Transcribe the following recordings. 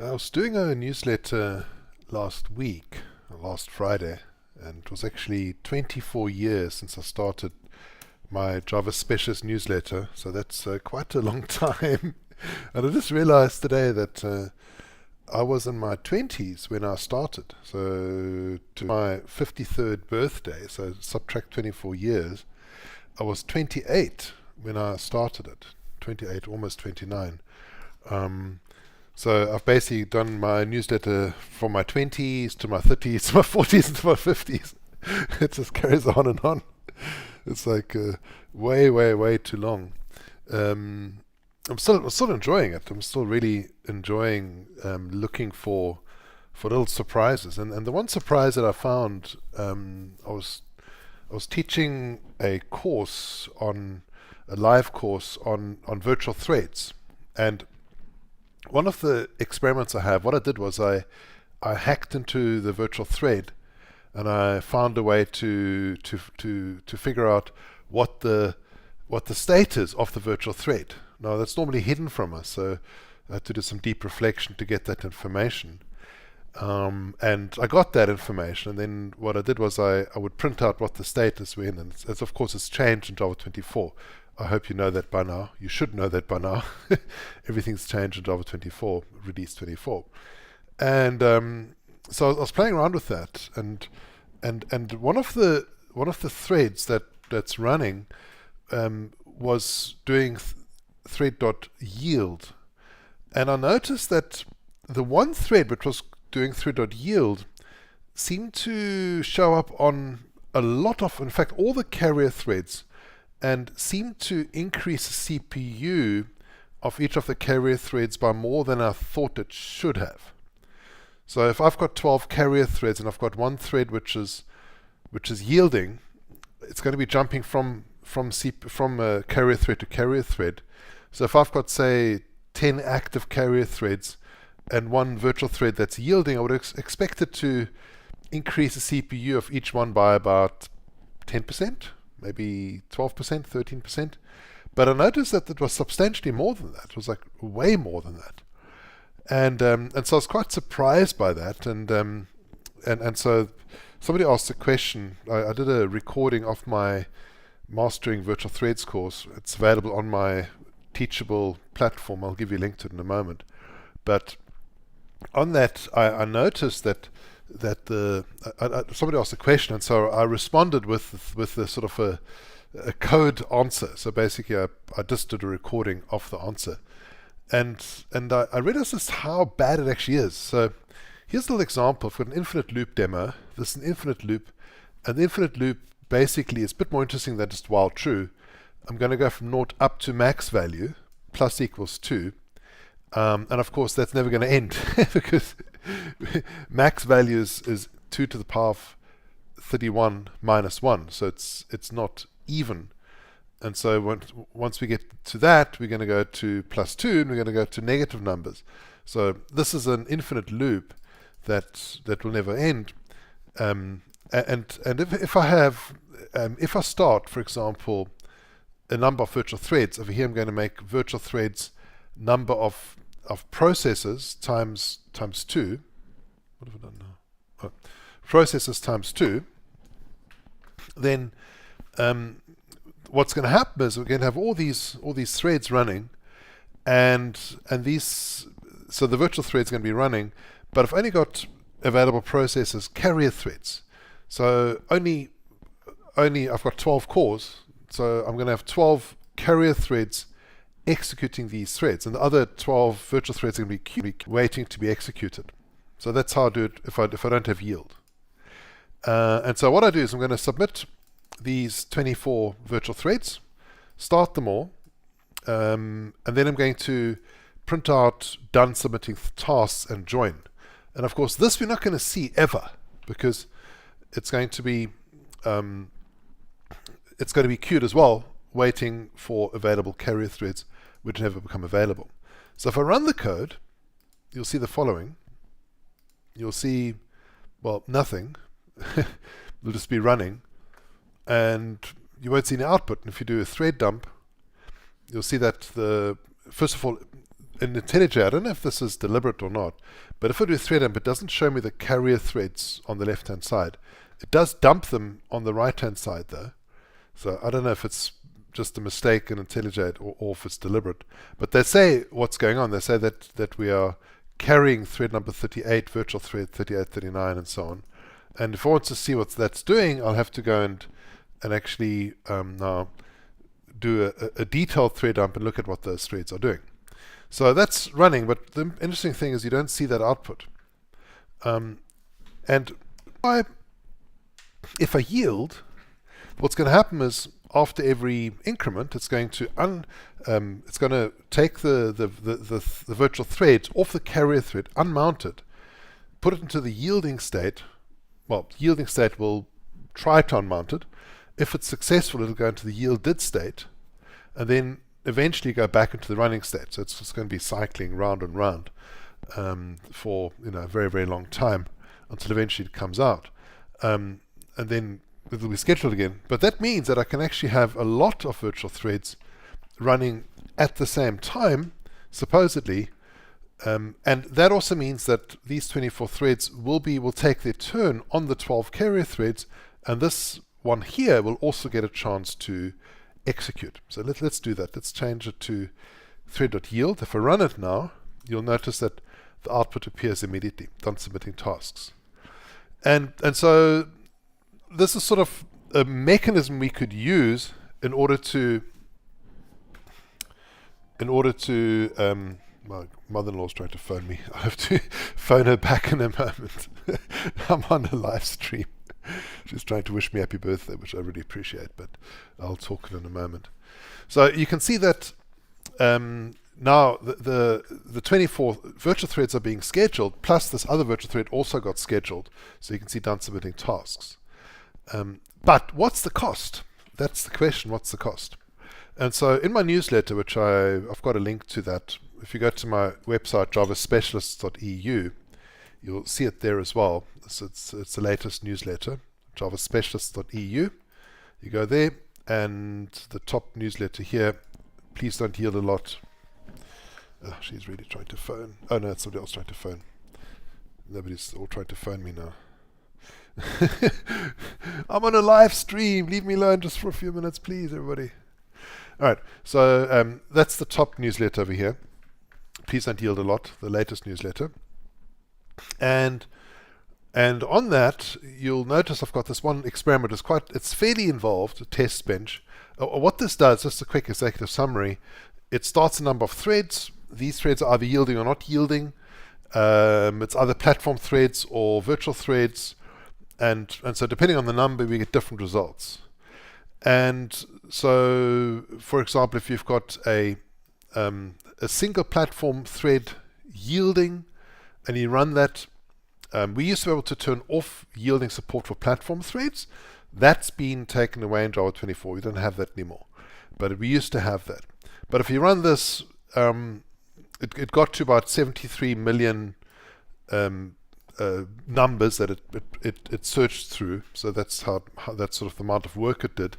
I was doing a newsletter last week, last Friday, and it was actually 24 years since I started my Java Specialist newsletter, so that's quite a long time. And I just realized today that I was in my 20s when I started. So to my 53rd birthday, so subtract 24 years, I was 28 when I started it. 28, almost 29. So I've basically done my newsletter from my 20s to my 30s to my 40s and to my 50s. It just carries on and on. It's like way, way, way too long. I'm still enjoying it. I'm still really enjoying looking for little surprises. And the one surprise that I found, I was teaching a live course on virtual threads, and one of the experiments I have, what I did was I hacked into the virtual thread, and I found a way to figure out what the state is of the virtual thread. Now that's normally hidden from us, so I had to do some deep reflection to get that information. And I got that information, and then what I did was I would print out what the status were in, and of course it's changed in Java 24. I hope you know that by now. You should know that by now. Everything's changed in Java 24, release 24. And so I was playing around with that, and one of the threads that's running was doing Thread.yield, and I noticed that the one thread which was doing Thread.yield seemed to show up on a lot of, in fact, all the carrier threads, and seemed to increase the CPU of each of the carrier threads by more than I thought it should have. So if I've got 12 carrier threads and I've got one thread which is yielding, it's going to be jumping from a carrier thread to carrier thread. So if I've got, say, 10 active carrier threads and one virtual thread that's yielding, I would expect it to increase the CPU of each one by about 10%, maybe 12%, 13%. But I noticed that it was substantially more than that. It was like way more than that. And so I was quite surprised by that. And so somebody asked a question. I did a recording of my Mastering Virtual Threads course. It's available on my Teachable platform. I'll give you a link to it in a moment. But on that, I noticed that somebody asked a question, and so I responded with a sort of a code answer. So basically, I just did a recording of the answer, and I realized just how bad it actually is. So here's a little example for an infinite loop demo. This is an infinite loop, and the infinite loop basically is a bit more interesting than just while true. I'm going to go from 0 up to max value plus equals 2. And of course, that's never going to end because max value is 2 to the power of 31 minus 1. So it's not even. And so once we get to that, we're going to go to plus 2, and we're going to go to negative numbers. So this is an infinite loop that will never end. And if I start, for example, a number of virtual threads, over here I'm going to make virtual threads number of processes times 2. What have I done now? Oh, processes times 2. Then what's going to happen is we're going to have all these threads running, and these, so the virtual thread's going to be running, but I've only got available processes carrier threads. So only I've got 12 cores, so I'm going to have 12 carrier threads executing these threads, and the other 12 virtual threads are going to be waiting to be executed. So that's how I do it if I don't have yield. And so what I do is I'm going to submit these 24 virtual threads, start them all, and then I'm going to print out done submitting tasks and join. And of course, this we're not going to see ever, because it's going to be queued as well, waiting for available carrier threads which never become available. So if I run the code, you'll see the following. You'll see, well, nothing. It'll just be running, and you won't see any output. And if you do a thread dump, you'll see that first of all, in IntelliJ, I don't know if this is deliberate or not, but if I do thread dump, it doesn't show me the carrier threads on the left-hand side. It does dump them on the right-hand side, though. So I don't know if it's just a mistake in IntelliJ or if it's deliberate. But they say what's going on. They say that we are carrying thread number 38, virtual thread 38, 39, and so on. And if I want to see what that's doing, I'll have to go and actually now do a detailed thread dump and look at what those threads are doing. So that's running, but the interesting thing is you don't see that output. And if I yield, what's going to happen is after every increment, it's going to take the virtual threads off the carrier thread, unmounted, put it into the yielding state. Well, yielding state will try to unmount it. If it's successful, it'll go into the yielded state, and then eventually go back into the running state. So it's just going to be cycling round and round for a very, very long time until eventually it comes out. And then it'll be scheduled again. But that means that I can actually have a lot of virtual threads running at the same time, supposedly. And that also means that these 24 threads will take their turn on the 12 carrier threads, and this one here will also get a chance to execute. So let's do that. Let's change it to Thread.yield. If I run it now, you'll notice that the output appears immediately, done submitting tasks. And so this is sort of a mechanism we could use in order to my mother-in-law's trying to phone me. I have to phone her back in a moment. I'm on a live stream. She's trying to wish me happy birthday, which I really appreciate, but I'll talk in a moment. So you can see that now the 24 virtual threads are being scheduled, plus this other virtual thread also got scheduled. So you can see done submitting tasks. But what's the cost? That's the question. What's the cost? And so in my newsletter, which I've got a link to that, if you go to my website, javaspecialists.eu, you'll see it there as well. So it's the latest newsletter, javaspecialists.eu. You go there, and the top newsletter here, please don't yield a lot. Oh, she's really trying to phone. Oh no, it's somebody else trying to phone. Nobody's all trying to phone me now. I'm on a live stream. Leave me alone just for a few minutes, please, everybody. All right, so that's the top newsletter over here. Please don't yield a lot, the latest newsletter. And on that, you'll notice I've got this one experiment. It's fairly involved, a test bench. What this does, just a quick executive summary, it starts a number of threads. These threads are either yielding or not yielding. It's either platform threads or virtual threads. And so depending on the number, we get different results. And so, for example, if you've got a single platform thread yielding, and you run that, we used to be able to turn off yielding support for platform threads. That's been taken away in Java 24. We don't have that anymore. But we used to have that. But if you run this, it got to about 73 million numbers that it searched through. So that's how that's sort of the amount of work it did.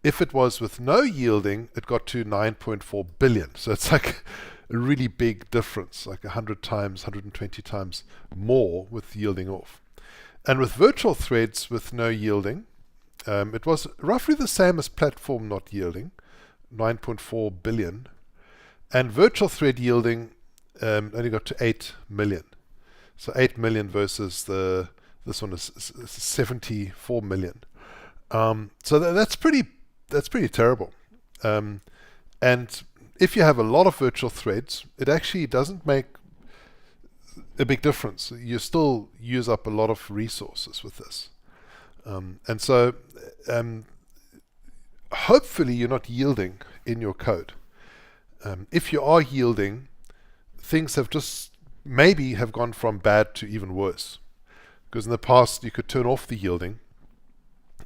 If it was with no yielding, it got to 9.4 billion. So it's like a really big difference, like 100 times, 120 times more with yielding off. And with virtual threads with no yielding, it was roughly the same as platform not yielding, 9.4 billion. And virtual thread yielding only got to 8 million. So 8 million versus this one is 74 million. So that's pretty terrible. And if you have a lot of virtual threads, it actually doesn't make a big difference. You still use up a lot of resources with this. And so hopefully you're not yielding in your code. If you are yielding, things have just maybe have gone from bad to even worse. Because in the past you could turn off the yielding.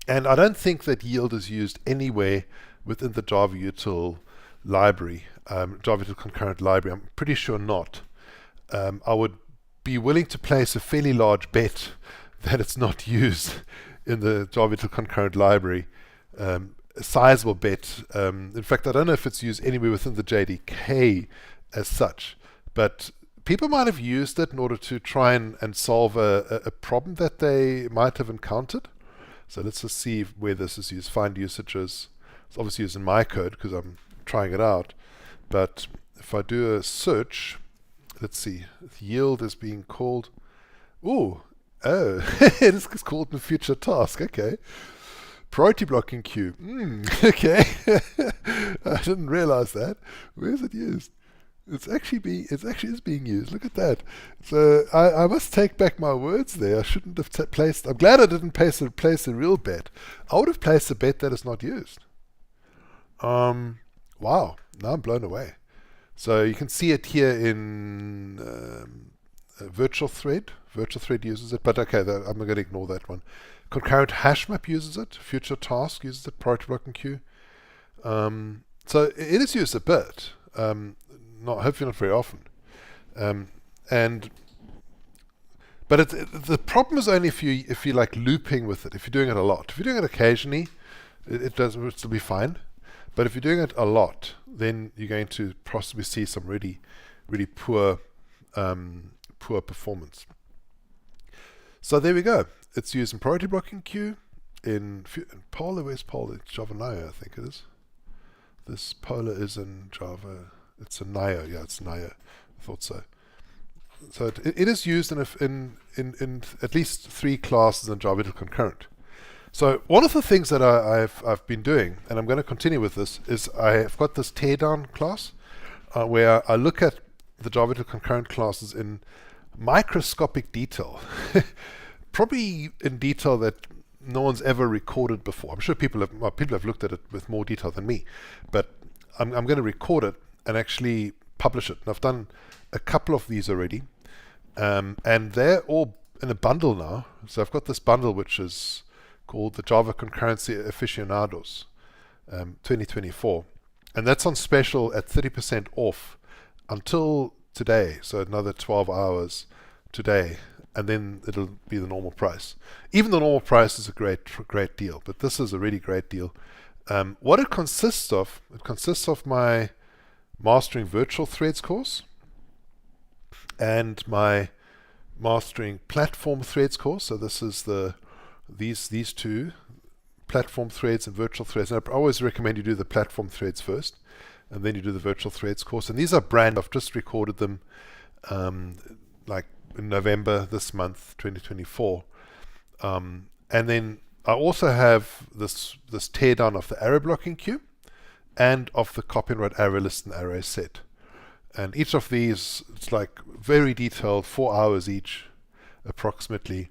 And I don't think that yield is used anywhere within the Java util library, Java util concurrent library. I'm pretty sure not. I would be willing to place a fairly large bet that it's not used in the Java util concurrent library. A sizable bet. In fact, I don't know if it's used anywhere within the JDK as such. But people might have used it in order to try and solve a problem that they might have encountered. So let's just see where this is used. Find usages. It's obviously used in my code because I'm trying it out. But if I do a search, let's see, yield is being called. Oh, it is called in future task. Okay. Priority blocking queue. Okay. I didn't realize that. Where is it used? It's actually is being used. Look at that. So I must take back my words there. I shouldn't have placed. I'm glad I didn't place a real bet. I would have placed a bet that is not used. Wow. Now I'm blown away. So you can see it here in virtual thread. Virtual thread uses it, but okay, I'm going to ignore that one. Concurrent hash map uses it. Future task uses it. Priority blocking queue. So it is used a bit. Hopefully not very often. But the problem is only if you like looping with it. If you're doing it a lot. If you're doing it occasionally, it'll still be fine. But if you're doing it a lot, then you're going to possibly see some really, really poor performance. So there we go. It's used in priority blocking queue, in Polar. Where's Polar? It's Java Nio, I think it is. This Polar is in Java. It's a Nio. Yeah, it's Nio. I thought so. So it is used in at least 3 classes in Java concurrent. So one of the things that I've been doing, and I'm going to continue with this, is I've got this teardown class where I look at the Java concurrent classes in microscopic detail. Probably in detail that no one's ever recorded before. I'm sure people have looked at it with more detail than me, but I'm going to record it and actually publish it. And I've done a couple of these already, and they're all in a bundle now. So I've got this bundle which is called the Java Concurrency Aficionados 2024, and that's on special at 30% off until today. So another 12 hours today. And then it'll be the normal price. Even the normal price is a great deal, but this is a really great deal. What it consists of my Mastering Virtual Threads course and my Mastering Platform Threads course. So this is these two, Platform Threads and Virtual Threads. And I always recommend you do the Platform Threads first, and then you do the Virtual Threads course. And these are brand. I've just recorded them, like in November this month, 2024, and then I also have this teardown of the arrow blocking queue and of the copy and write array list and array set. And each of these, it's like very detailed, 4 hours each, approximately,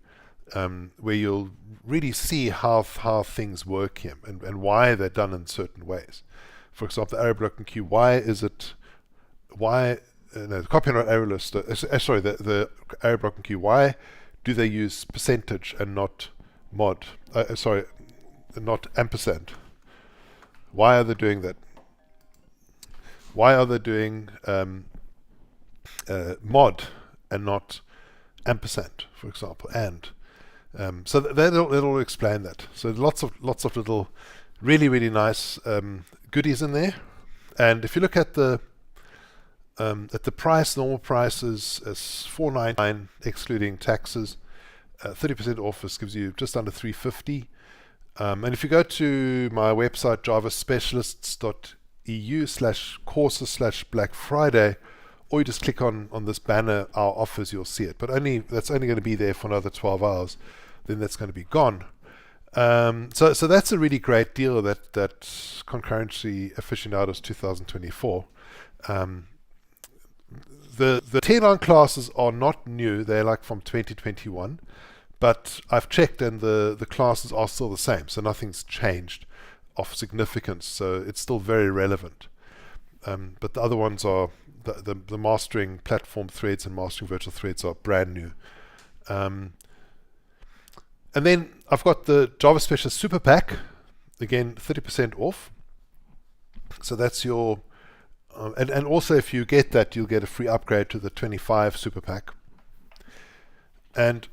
where you'll really see how things work here and why they're done in certain ways. For example, the array blocking queue. The copy and write array list. The array blocking queue. Why do they use percentage and not mod? Not ampersand. Why are they doing that? Why are they doing mod and not ampersand, for example? And so that'll explain that. So lots of little, really really nice goodies in there. And if you look at the price, normal price is $4.99 excluding taxes. 30% off. This gives you just under $3.50. And if you go to my website javaspecialists.eu/courses/Black Friday, or you just click on this banner, our offers, you'll see it. But that's only going to be there for another 12 hours. Then that's going to be gone. So that's a really great deal. That Concurrency Aficionados 2024. The teardown classes are not new. They're like from 2021, but I've checked and the classes are still the same. So nothing's changed of significance. So it's still very relevant. But the other ones are the Mastering Platform Threads and Mastering Virtual Threads are brand new. And then I've got the Java Specialist Super Pack, again 30% off. So that's your and also if you get that, you'll get a free upgrade to the 25 Super Pack. And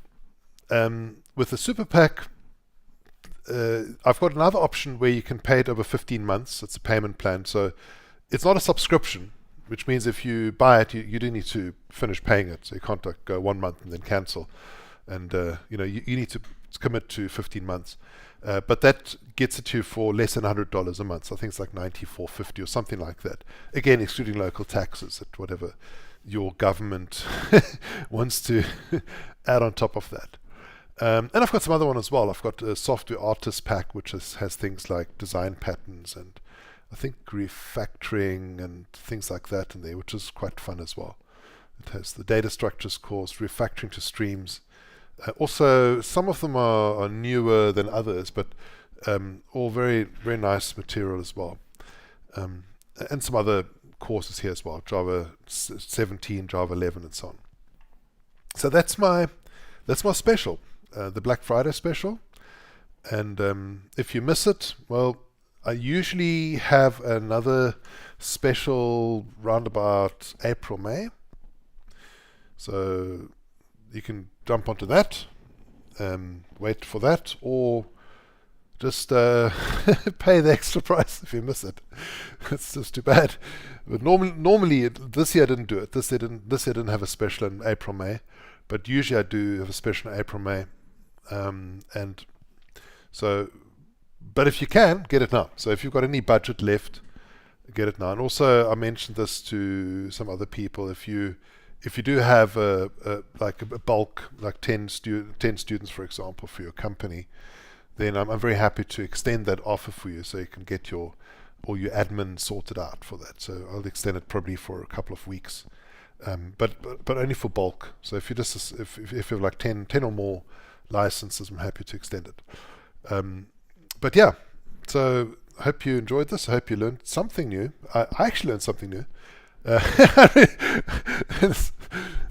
with the Super Pack, I've got another option where you can pay it over 15 months. It's a payment plan, so it's not a subscription. which means if you buy it, you do need to finish paying it. So you can't like go 1 month and then cancel. And you need to commit to 15 months. But that gets it to you for less than $100 a month. So I think it's like $94.50 or something like that. Again, excluding local taxes at whatever your government wants to add on top of that. And I've got some other one as well. I've got a software artist pack, which has things like design patterns and I think refactoring and things like that in there, which is quite fun as well. It has the data structures course, refactoring to streams. Also, some of them are newer than others, but all very, very nice material as well. And some other courses here as well, Java 17, Java 11, and so on. So that's my special, the Black Friday special. And if you miss it, well, I usually have another special round about April, May. So you can jump onto that, wait for that, or just pay the extra price if you miss it. It's just too bad. But normally this year I didn't do it. This year didn't have a special in April, May, but usually I do have a special in April, May, and so. But if you can, get it now. So if you've got any budget left, get it now. And also, I mentioned this to some other people. If you do have a bulk, like 10 students, for example, for your company, then I'm very happy to extend that offer for you, so you can get all your admin sorted out for that. So I'll extend it probably for a couple of weeks, but only for bulk. So if you have like 10 or more licenses, I'm happy to extend it. But yeah, so I hope you enjoyed this. I hope you learned something new. I actually learned something new.